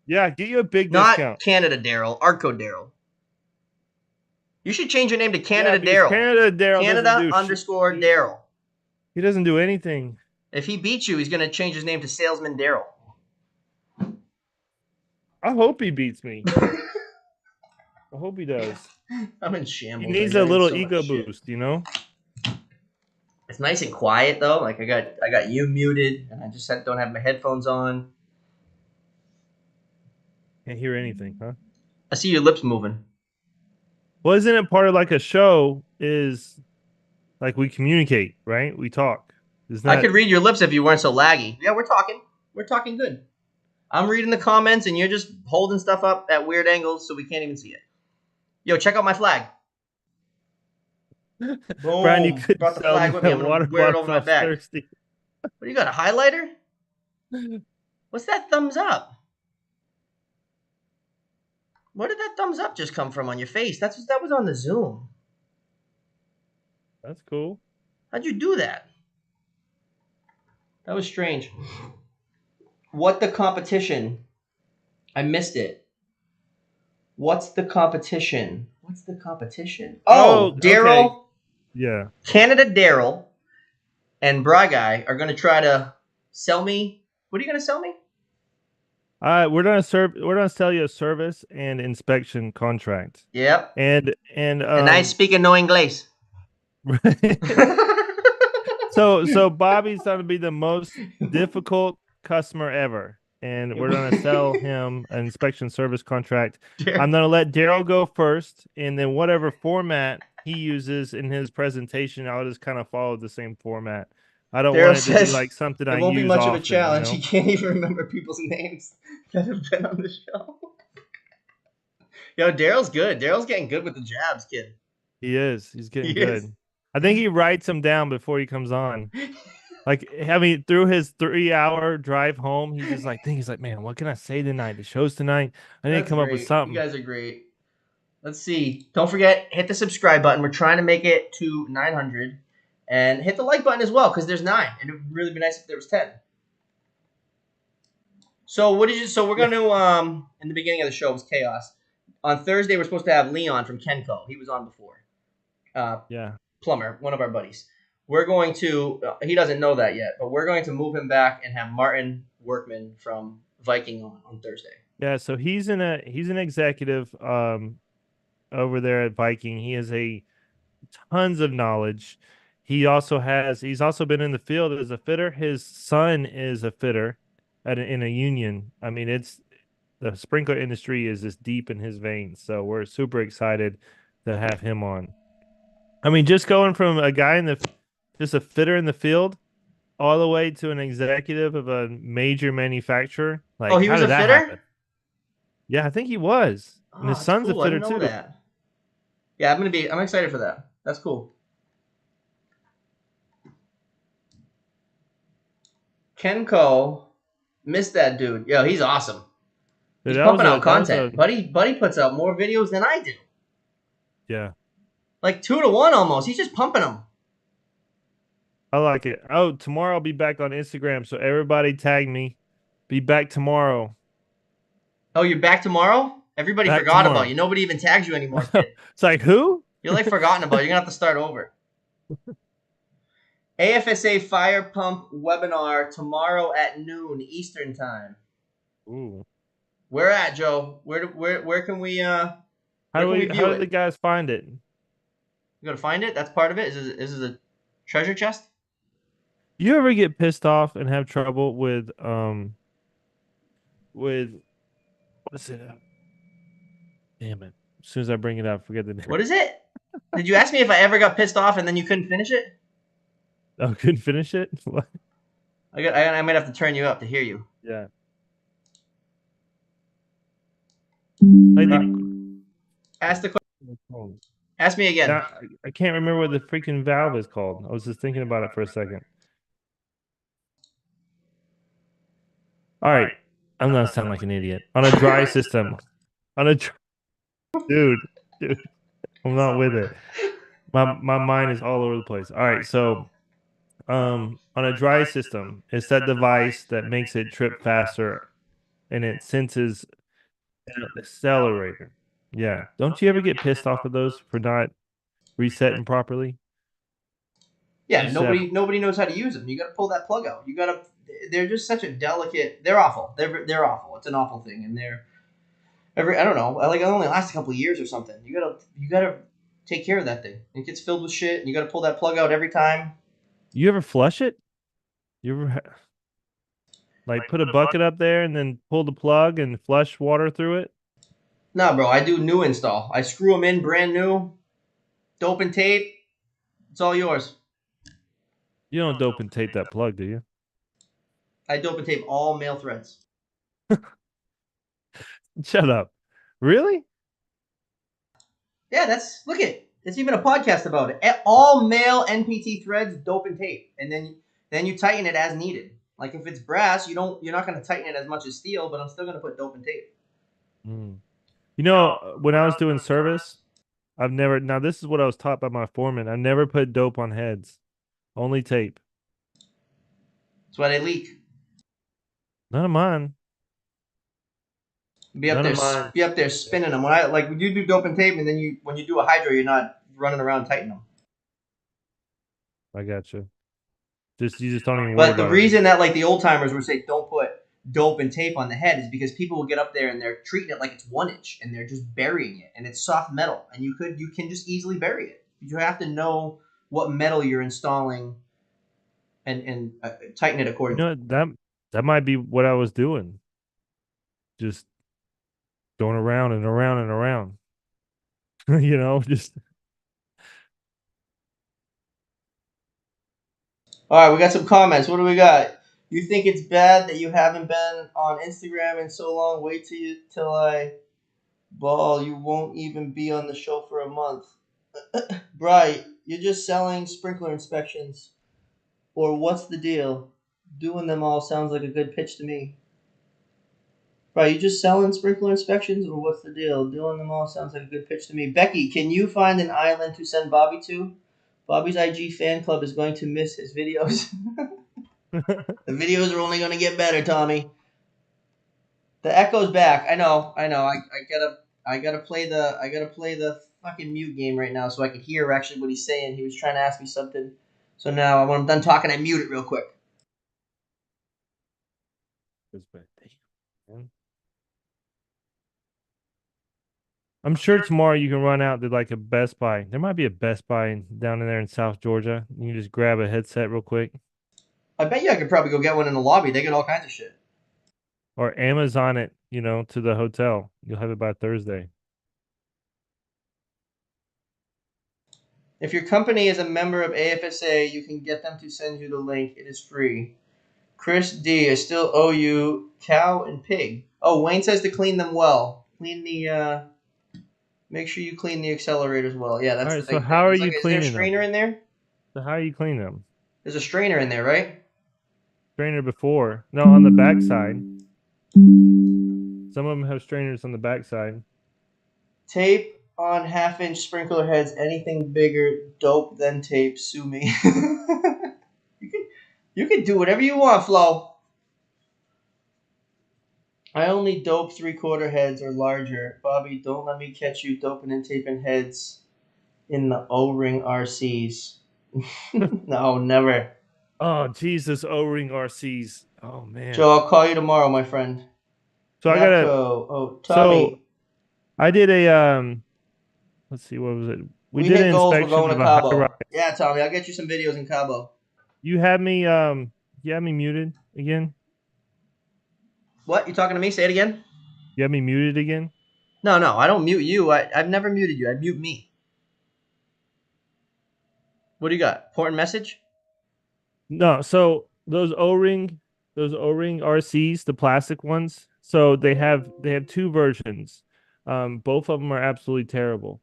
Yeah, get you a big discount. Not Canada Daryl, Arco Daryl. You should change your name to Canada Daryl. Canada Daryl. Canada_Daryl. He doesn't do anything. If he beats you, he's going to change his name to Salesman Daryl. I hope he beats me. I hope he does. I'm in He shambles. needs Right a now. little So ego much shit. boost, you know? It's nice and quiet though. Like I got you muted, and I just don't have my headphones on. Can't hear anything, huh? I see your lips moving. Well, isn't it part of like a show is like we communicate, right? We talk. Isn't I that could read your lips if you weren't so laggy. Yeah, we're talking. We're talking good. I'm reading the comments, and you're just holding stuff up at weird angles, so we can't even see it. Yo, check out my flag. Brian, you Boom. couldn't Brought the sell flag me with me. a I'm gonna water wear it bottle over if my I was back. thirsty. What do you got? A highlighter? What's that thumbs up? Where did that thumbs up just come from on your face? That was on the Zoom. That's cool. How'd you do that? That was strange. What the competition? I missed it. What's the competition? What's the competition? Oh, okay. Daryl, Yeah. Canada Daryl, and Bry Guy are gonna try to sell me. What are you gonna sell me? We're gonna sell you a service and inspection contract. Yep. And And I speak no English. so Bobby's gonna be the most difficult customer ever. And we're gonna sell him an inspection service contract. I'm gonna let Daryl go first, and then whatever format he uses in his presentation, I'll just kind of follow the same format. I don't Daryl want it to be says like something it I won't be use much of a often, challenge. you He know? can't even remember people's names that have been on the show. Yo, Daryl's good. Daryl's getting good with the jabs, kid. He is. He's getting He is. good. I think he writes them down before he comes on. Like, I mean, through his 3-hour drive home, he's just like, he's like, man, what can I say tonight? The show's tonight. I need to That's come up with great. You something. guys are great. Let's see. Don't forget, hit the subscribe button. We're trying to make it to 900. And hit the like button as well, because there's 9. And it would really be nice if there was 10. So we're gonna in the beginning of the show was chaos. On Thursday we're supposed to have Leon from Kenco. He was on before. Yeah. Plumber, one of our buddies. We're going to he doesn't know that yet, but we're going to move him back and have Martin Workman from Viking on Thursday. Yeah, so he's an executive over there at Viking. He has tons of knowledge. He's also been in the field as a fitter. His son is a fitter in a union. I mean, it's the sprinkler industry is just deep in his veins. So we're super excited to have him on. I mean, just going from a guy just a fitter in the field all the way to an executive of a major manufacturer. Like, He how was did a that fitter? happen? Yeah, I think he was. And his That's son's cool. a I fitter didn't know too. that. Yeah, I'm excited for that. That's cool. Kenco, missed that dude. Yo, he's awesome. Dude, He's pumping out that was content. Buddy puts out more videos than I do. yeah. Like 2 to 1 almost. He's just pumping them. I like it. Oh, tomorrow I'll be back on Instagram, so everybody tag me. Be back tomorrow. Oh, you're back tomorrow? Everybody Back forgot tomorrow. about you. Nobody even tags you anymore, kid. It's like, who? You're like forgotten about. You're gonna have to start over. AFSA fire pump webinar tomorrow at noon Eastern time. Ooh. Where at, Joe? Where can we How do the guys find it? You gotta find it. That's part of it. Is this a treasure chest? You ever get pissed off and have trouble with what's it? Damn it! As soon as I bring it up, forget the name. What is it? Did you ask me if I ever got pissed off and then you couldn't finish it? Oh, couldn't finish it. What? I might have to turn you up to hear you. Yeah. Ask the question. Ask me again. Now, I can't remember what the freaking valve is called. I was just thinking about it for a second. All right, I'm gonna sound like an idiot. On a dry system, dude, I'm not with it. My mind is all over the place. All right, so on a dry system, it's that device that makes it trip faster, and it senses an accelerator. Yeah, don't you ever get pissed off of those for not resetting properly? Yeah, nobody knows how to use them. You got to pull that plug out. They're just such a delicate. They're awful. They're awful. It's an awful thing, and I don't know, like it only lasts a couple of years or something. You gotta take care of that thing. It gets filled with shit, and you gotta pull that plug out every time. You ever flush it? You ever like put a bucket up there and then pull the plug and flush water through it? No, bro, I do new install. I screw them in brand new, dope and tape. It's all yours. You don't dope and tape that plug, do you? I dope and tape all male threads. Shut up. Really? Yeah, that's look it. There's even a podcast about it. All male NPT threads, dope and tape, and then you tighten it as needed. Like if it's brass, you're not going to tighten it as much as steel, but I'm still going to put dope and tape. Mm. You know, when I was doing service, I've never, now this is what I was taught by my foreman. I never put dope on heads, only tape. That's why they leak. None of mine. Be up None there, of mine. be up there spinning them. When you do dope and tape, and then when you do a hydro, you're not running around tightening them. I got you. You just don't even worry But the about it. reason that like the old timers would say don't put dope and tape on the head is because people will get up there and they're treating it like it's 1 inch and they're just burying it, and it's soft metal, and you can just easily bury it. You have to know what metal you're installing and tighten it You accordingly. know, that might be what I was doing. Just going around and around and around. You know, just All right, we got some comments. What do we got? You think it's bad that you haven't been on Instagram in so long? Wait till I ball. You won't even be on the show for a month. Bright, you're just selling sprinkler inspections. Or what's the deal? Doing them all sounds like a good pitch to me. Right, you just selling sprinkler inspections, or what's the deal? Doing them all sounds like a good pitch to me. Becky, can you find an island to send Bobby to? Bobby's IG fan club is going to miss his videos. The videos are only going to get better, Tommy. The echo's back. I know. I gotta play the fucking mute game right now so I can hear actually what he's saying. He was trying to ask me something. So now when I'm done talking, I mute it real quick. I'm sure tomorrow you can run out to like a Best Buy. There might be a Best Buy down in there in South Georgia. You can just grab a headset real quick. I bet you I could probably go get one in the lobby. They get all kinds of shit. Or Amazon it, to the hotel. You'll have it by Thursday. If your company is a member of AFSA, you can get them to send you the link. It is free. Chris D, I still owe you cow and pig. Oh, Wayne says to clean them well. Make sure you clean the accelerators well. Yeah, that's All the right, so big how thing. are He's you like, is there a cleaning strainer them? in there? So how are you cleaning them? There's a strainer in there, right? Strainer before. No, on the backside. Some of them have strainers on the backside. Tape on half-inch sprinkler heads. Anything bigger, dope than tape. Sue me. You can do whatever you want, Flo. I only dope 3/4 heads or larger. Bobby, don't let me catch you doping and taping heads in the O-ring RCs. No, never. Oh, Jesus, O-ring RCs. Oh man. Joe, I'll call you tomorrow, my friend. So Tommy. so I did a let's see, what was it? We We did hit an goals. We're inspection going of to a high rise. Cabo. Yeah, Tommy, I'll get you some videos in Cabo. You had me muted again? What? You talking to me? Say it again. You had me muted again? No, I don't mute you. I've never muted you. I mute me. What do you got? Important message? No, so those O-ring RCs, the plastic ones, so they have two versions. Both of them are absolutely terrible.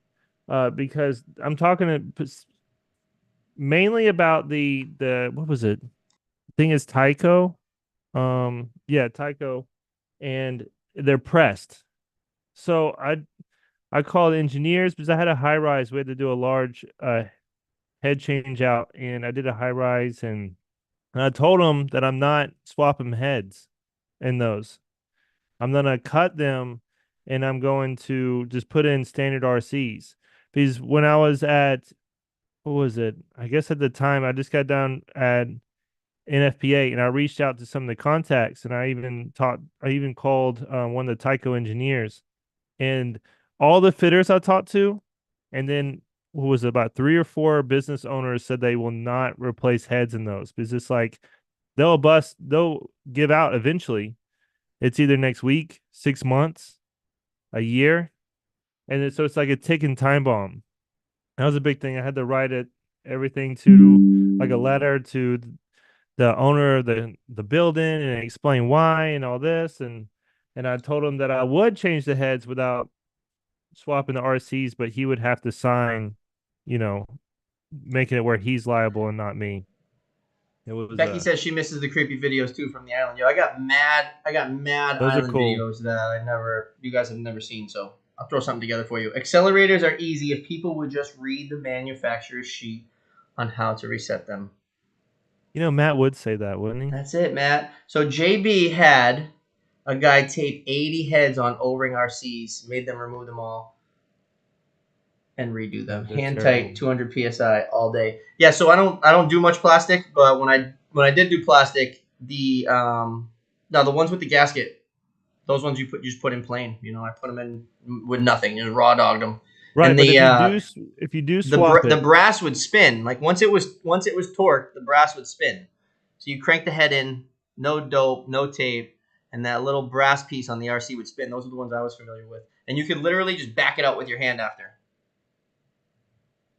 Because I'm talking mainly about the what was it? I think it's Tyco. Yeah, Tyco, and they're pressed. So I called engineers because I had a high rise. We had to do a large head change out, and I did a high rise, and I told them that I'm not swapping heads in those. I'm gonna cut them, and I'm going to just put in standard RCs. Because when I was at, what was it? I guess at the time I just got down at NFPA, and I reached out to some of the contacts, and I even called one of the Tyco engineers, and all the fitters I talked to, and then what was it, about 3 or 4 business owners said they will not replace heads in those because it's like they'll give out eventually. It's either next week, 6 months, a year, so it's like a ticking time bomb. That was a big thing. I had to write everything to like a letter to the owner of the building and explain why and all this, and I told him that I would change the heads without swapping the RCs, but he would have to sign, you know, making it where he's liable and not me. It was Becky says she misses the creepy videos too from the island. Yo, I got mad those are island cool. videos that you guys have never seen. So I'll throw something together for you. Accelerators are easy if people would just read the manufacturer's sheet on how to reset them. Matt would say that, wouldn't he? That's it, Matt. So JB had a guy tape 80 heads on O-ring RCs, made them remove them all, and redo them. Hand tight, 200 psi all day. Yeah, so I don't do much plastic, but when I did do plastic, the ones with the gasket, those ones you just put in plain. I put them in with nothing, just raw dogged them. Right, and but if you do swap the brass would spin. Like once it was torqued, the brass would spin. So you crank the head in, no dope, no tape, and that little brass piece on the RC would spin. Those are the ones I was familiar with. And you could literally just back it out with your hand after.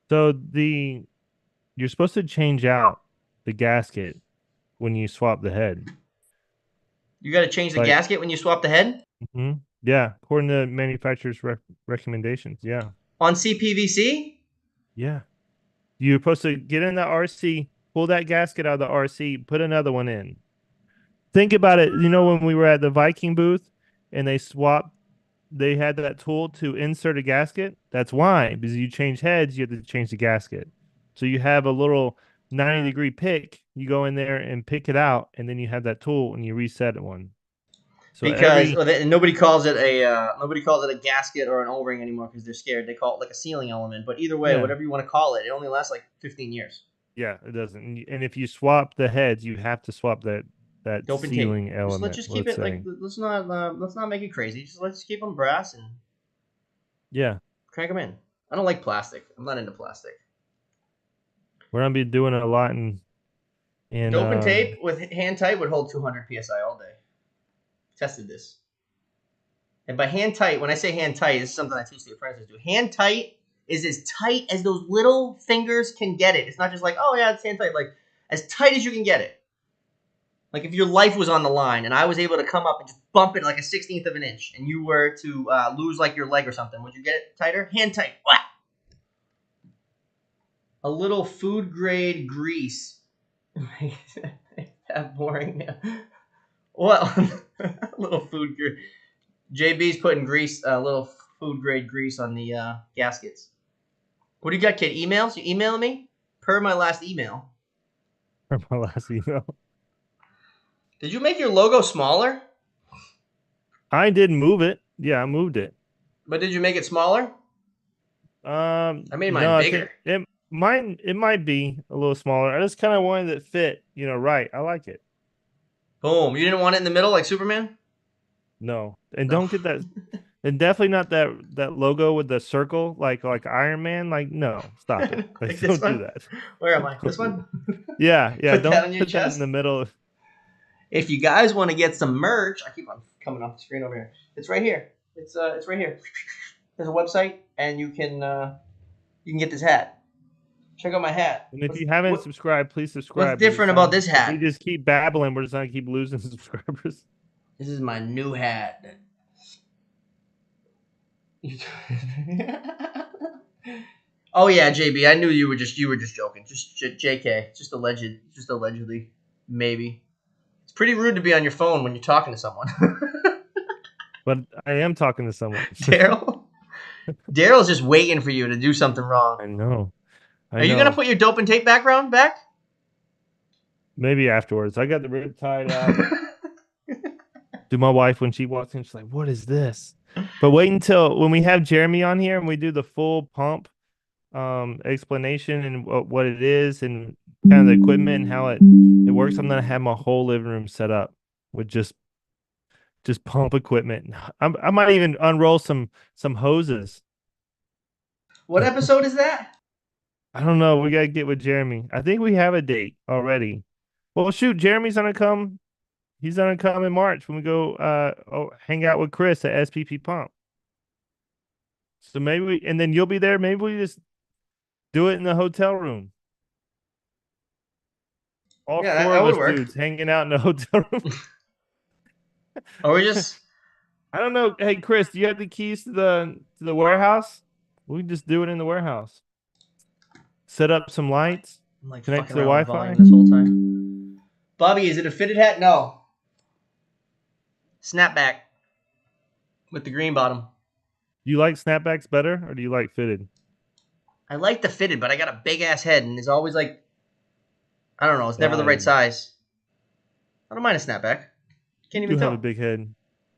So you're supposed to change out the gasket when you swap the head. You got to change the gasket when you swap the head? Mm-hmm. Yeah, according to manufacturer's recommendations. Yeah. On CPVC? Yeah. You're supposed to get in the RC, pull that gasket out of the RC, put another one in. Think about it. When we were at the Viking booth and they had that tool to insert a gasket. That's why, because you change heads, you have to change the gasket. So you have a little 90-degree pick. You go in there and pick it out, and then you have that tool and you reset one. So because nobody calls it a gasket or an O-ring anymore because they're scared. They call it like a sealing element. But either way, whatever you want to call it, it only lasts like 15 years. Yeah, it doesn't. And if you swap the heads, you have to swap that sealing element. Let's just keep it like let's not make it crazy. Let's keep them brass and crank them in. I don't like plastic. I'm not into plastic. We're gonna be doing a lot in dope and tape with hand tight would hold 200 psi all day. Tested this. And by hand tight, when I say hand tight, this is something I teach the apprentices do. Hand tight is as tight as those little fingers can get it. It's not just like, oh yeah, it's hand tight. Like as tight as you can get it. Like if your life was on the line and I was able to come up and just bump it like a 16th of an inch and you were to lose like your leg or something, would you get it tighter? Hand tight. What? A little food grade grease. That boring. Well, a little food grade. JB's putting grease, a little food grade grease on the gaskets. What do you got, kid? Emails? You emailing me? Per my last email. Did you make your logo smaller? I did move it. Yeah, I moved it. But did you make it smaller? I made mine bigger. It might be a little smaller. I just kind of wanted it to fit, right. I like it. Boom. You didn't want it in the middle like Superman? No. And don't get that. And definitely not that logo with the circle like Iron Man. Like, no, stop it. Like, don't do that. Where am I? This one? Yeah. Put don't that on your put chest? that in the middle. If you guys want to get some merch, I keep on coming off the screen over here. It's right here. It's right here. There's a website, and you can get this hat. Check out my hat. And if you haven't subscribed, please subscribe. What's different about this hat? If we just keep babbling, we're just gonna keep losing subscribers. This is my new hat. Oh yeah, JB, I knew you were just joking. Just JK, just allegedly, maybe. It's pretty rude to be on your phone when you're talking to someone. But I am talking to someone. Daryl's just waiting for you to do something wrong. I know. Are you gonna put your dope and tape background back? Maybe afterwards. I got the rib tied out. Do my wife, when she walks in, she's like, "What is this?" But wait until when we have Jeremy on here and we do the full pump explanation and what it is and kind of the equipment and how it works. I'm gonna have my whole living room set up with just just pump equipment. I might even unroll some hoses. What episode is that? I don't know. We gotta get with Jeremy. I think we have a date already. Well, shoot, Jeremy's gonna come. He's gonna come in March when we go hang out with Chris at SPP Pump. So and then you'll be there. Maybe we just do it in the hotel room. All Yeah, four that of would us work. dudes hanging out in the hotel room. Or we just I don't know. Hey, Chris, do you have the keys to the warehouse? We can just do it in the warehouse. Set up some lights. I'm like Connect fucking to the around with Wi-Fi. volume this whole time. Bobby, is it a fitted hat? No. Snapback with the green bottom. Do you like snapbacks better, or do you like fitted? I like the fitted, but I got a big ass head, and it's always like, I don't know, it's never the right Flying. size. I don't mind a snapback. Can't You even do have a tell. big head.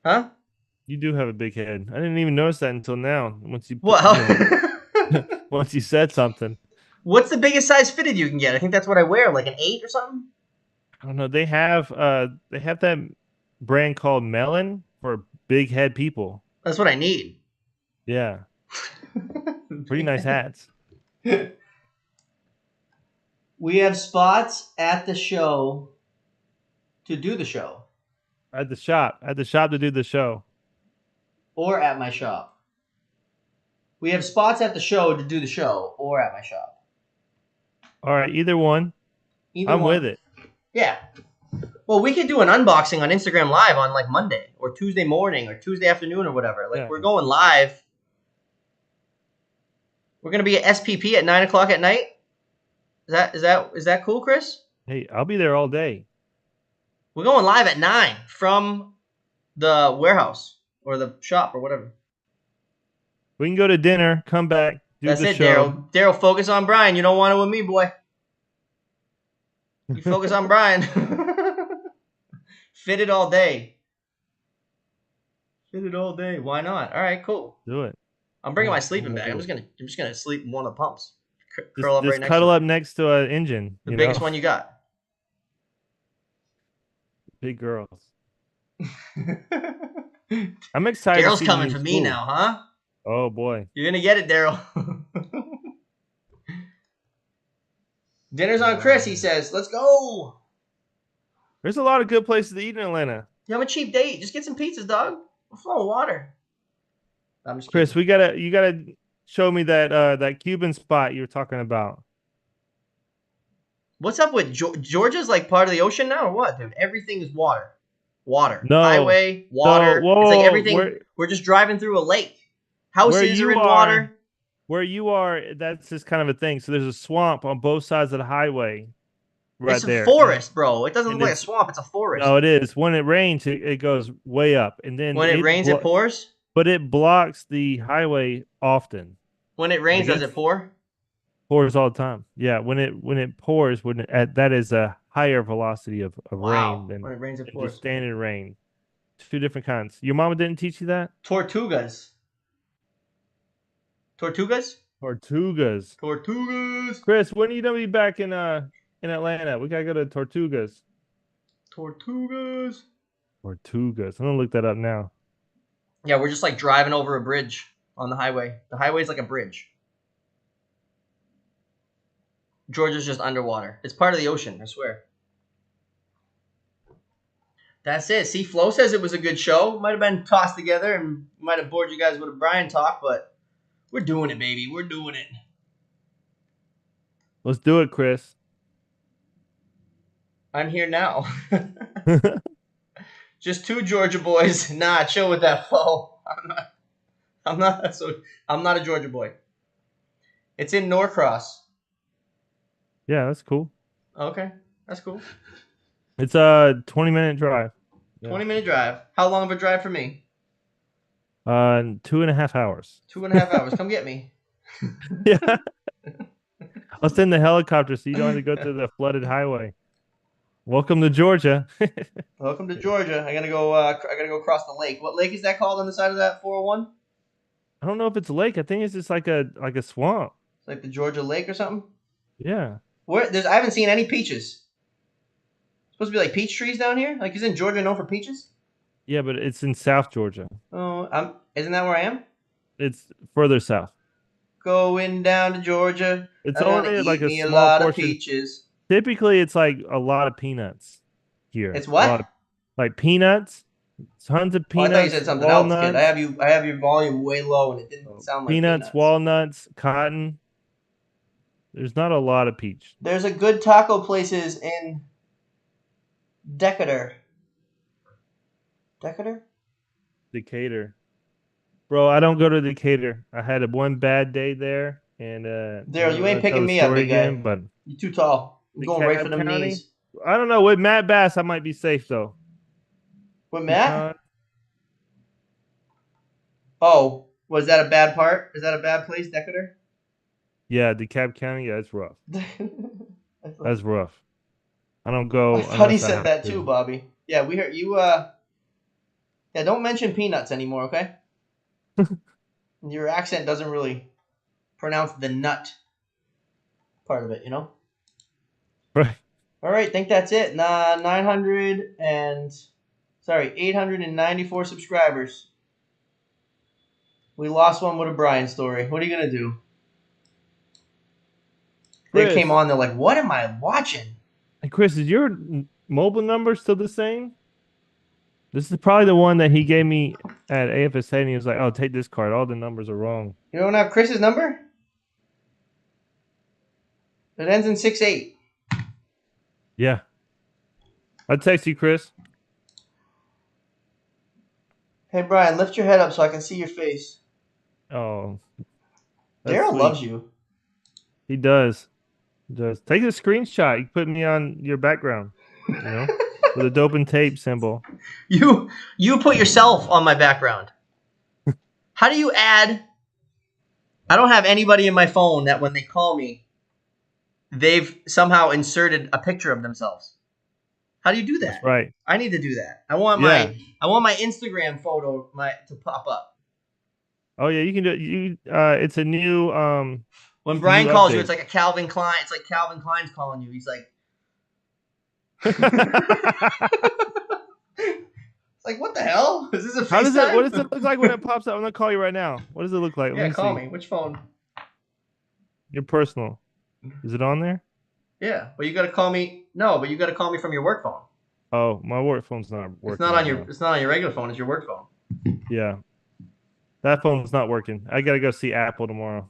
Huh? You do have a big head. I didn't even notice that until now. Once you, What? once you said something. What's the biggest size fitted you can get? I think that's what I wear, like an 8 or something. I don't know. They have that brand called Melon for big head people. That's what I need. Yeah, pretty nice hats. We have spots at the show to do the show, At the shop to do the show. or at my shop. We have spots at the show to do the show, or at my shop. All right, either one. Either I'm one. with it. Yeah. Well, we could do an unboxing on Instagram Live on like Monday or Tuesday morning or Tuesday afternoon or whatever. Like, Yeah. we're going live. We're gonna be at SPP at 9:00 at night. Is that cool, Chris? Hey, I'll be there all day. We're going live at 9 from the warehouse or the shop or whatever. We can go to dinner, come back, do That's the it, show. Daryl. Daryl, focus on Brian. You don't want it with me, boy. You focus on Brian. Fit it all day. Fit it all day. Why not? All right, cool. Do it. I'm bringing Yeah, my sleeping I'm bag. gonna I'm do just gonna sleep in one of the pumps. Just, Curl up right next cuddle to it. up next to an engine. The biggest one you got. Big girls. I'm excited. Daryl's to see coming for me now, huh? Oh boy. You're gonna get it, Daryl. Dinner's on Chris, he says. Let's go. There's a lot of good places to eat in Atlanta. You have a cheap date. Just get some pizzas, dog. A flow of water. I'm just Chris, kidding. you gotta show me that Cuban spot you were talking about. What's up with Georgia's like part of the ocean now or what, dude? Everything is water. Water. No. Highway, water. Whoa, it's like everything. where We're just driving through a lake. Houses are in water. Where you are, that's just kind of a thing. So there's a swamp on both sides of the highway. Right It's a there. forest, bro. It doesn't and look like a swamp. It's a forest. No, it is. When it rains, it goes way up, and then When it rains, it pours. But it blocks the highway often. When it rains, does it pour? Pours all the time. Yeah, when it pours, that is a higher velocity of rain than when it rains, it pours. just standard rain. Two different kinds. Your mama didn't teach you that? Tortugas. Tortugas. Tortugas. Tortugas. Chris, when are you gonna be back in Atlanta? We gotta go to Tortugas. Tortugas. Tortugas. I'm gonna look that up now. Yeah, we're just like driving over a bridge on the highway. The highway's like a bridge. Georgia's just underwater. It's part of the ocean, I swear. That's it. See, Flo says it was a good show. Might have been tossed together and might have bored you guys with a Brian talk, but we're doing it, baby. We're doing it. Let's do it, Chris. I'm here now. Just two Georgia boys. Nah, chill with that, Flo. I'm not a Georgia boy. It's in Norcross. Yeah, that's cool. Okay, that's cool. It's a 20-minute drive. 20-minute drive. How long of a drive for me? 2.5 hours. 2.5 hours. Come get me. Yeah. I'll send the helicopter so you don't have to go through the flooded highway. Welcome to Georgia. Welcome to Georgia. I gotta go across the lake. What lake is that called on the side of that 401? I don't know if it's a lake. I think it's just like a swamp. It's like the Georgia Lake or something. Yeah. I haven't seen any peaches. Supposed to be like peach trees down here. Like, isn't Georgia known for peaches? Yeah, but it's in South Georgia. Oh, isn't that where I am? It's further south. Going down to Georgia. It's I'm gonna only like eat a me a small lot of portion. peaches. Typically, it's like a lot of peanuts here. It's A what? lot of like peanuts, tons of Oh, I thought you peanuts, said something else, kid. walnuts, I have your volume way low, and it didn't sound like peanuts, peanuts. walnuts, cotton. There's not a lot of peach. There's a good taco places in Decatur. Decatur? Decatur. Bro, I don't go to Decatur. I had a one bad day there, and I'm Daryl, not you ain't gonna tell picking the me up, story big again. guy. But You too tall. I'm going right for DeKalb them County, knees. I don't know. With Matt Bass, I might be safe though. What, Matt? Pecan, Oh, was that a bad part? Is that a bad place, Decatur? yeah, DeKalb County, yeah, it's rough. I thought That's rough. I don't I go thought he unless I said have that too, to. Bobby. Yeah, we heard you. Yeah, don't mention peanuts anymore, okay? Your accent doesn't really pronounce the nut part of it, you know. Right. All right, think that's it. 900 and sorry, 894 subscribers. We lost one with a Brian story. What are you gonna do? They came Chris, on. They're like, "What am I watching?" hey, Chris, is your mobile number still the same? This is probably the one that he gave me at AFSA, and he was like, "Oh, take this card. All the numbers are wrong." You don't have Chris's number? It ends in 68. Yeah, I'll text you, Chris. Hey Brian, lift your head up so I can see your face. Oh, that's Daryl sweet. loves you. He does. He does. Take a screenshot. You put me on your background, you know, with a dope and tape symbol. You put yourself on my background. How do you add? I don't have anybody in my phone that when they call me, they've somehow inserted a picture of themselves. How do you do That's that? right. I need to do that. Yeah. I want my Instagram photo to pop up. Oh yeah, you can do it. It's a new When it's a new Brian calls you, it's update. like a Calvin Klein. It's like Calvin Klein's calling you. He's like, it's like, what the hell? Is this a How does it? What FaceTime? does it look like when it pops up? I'm gonna call you right now. What does it look like? Let Yeah, me call see. me. Which phone? Your personal. Is it on there? Yeah, but you got to call me. No, but you got to call me from your work phone. Oh, my work phone's not It's working not on right your. now. It's not on your regular phone. It's your work phone. Yeah, that phone's not working. I gotta go see Apple tomorrow.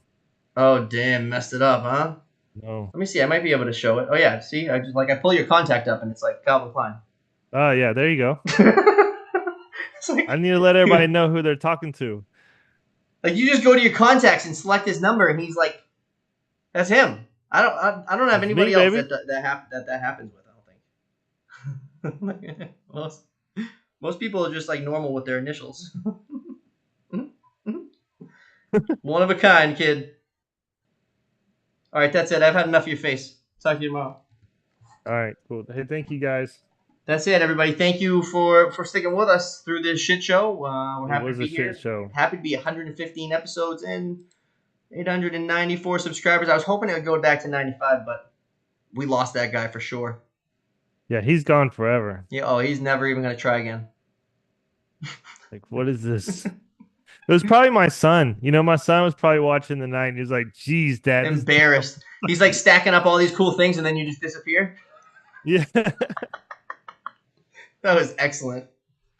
Oh damn, messed it up, huh? No. Let me see. I might be able to show it. Oh yeah, see, I pull your contact up and it's like Calvin Klein. Oh yeah, there you go. It's like, I need to let everybody know who they're talking to. like you just go to your contacts and select his number, and he's like, "That's him." I don't have That's me, anybody else baby. that happens with. I don't think. Most people are just like normal with their initials. One of a kind, kid. All right, that's it. I've had enough of your face. Talk to you tomorrow. All right, cool. Hey, thank you guys. That's it, everybody. Thank you for sticking with us through this shit show. We're It happy to was a be shit here. show. Happy to be 115 episodes in, 894 subscribers. I was hoping it would go back to 95, but we lost that guy for sure. Yeah, he's gone forever. Yeah. Oh, he's never even gonna try again. Like, what is this? It was probably my son. You know, my son was probably watching the night and he was like, geez, dad, this Embarrassed. He's like stacking up all these cool things, and then you just disappear. yeah. That was excellent.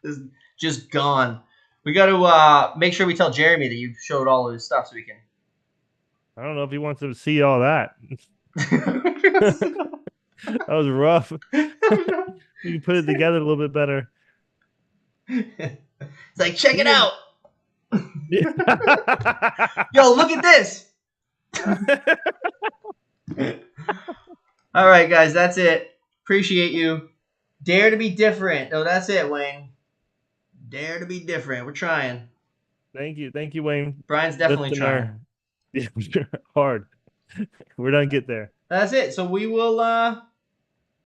This is just gone. We got to make sure we tell Jeremy that you showed all of his stuff so we can. I don't know if he wants to see all that. That was rough. You can put it together a little bit better. It's like, check it out. Yeah. Yo, look at this. All right, guys, that's it. Appreciate you. Dare to be different. Oh, that's it, Wayne. Dare to be different. We're trying. Thank you, Wayne. Brian's definitely Lifting trying. yeah, hard. We're done. Get there. That's it. So we will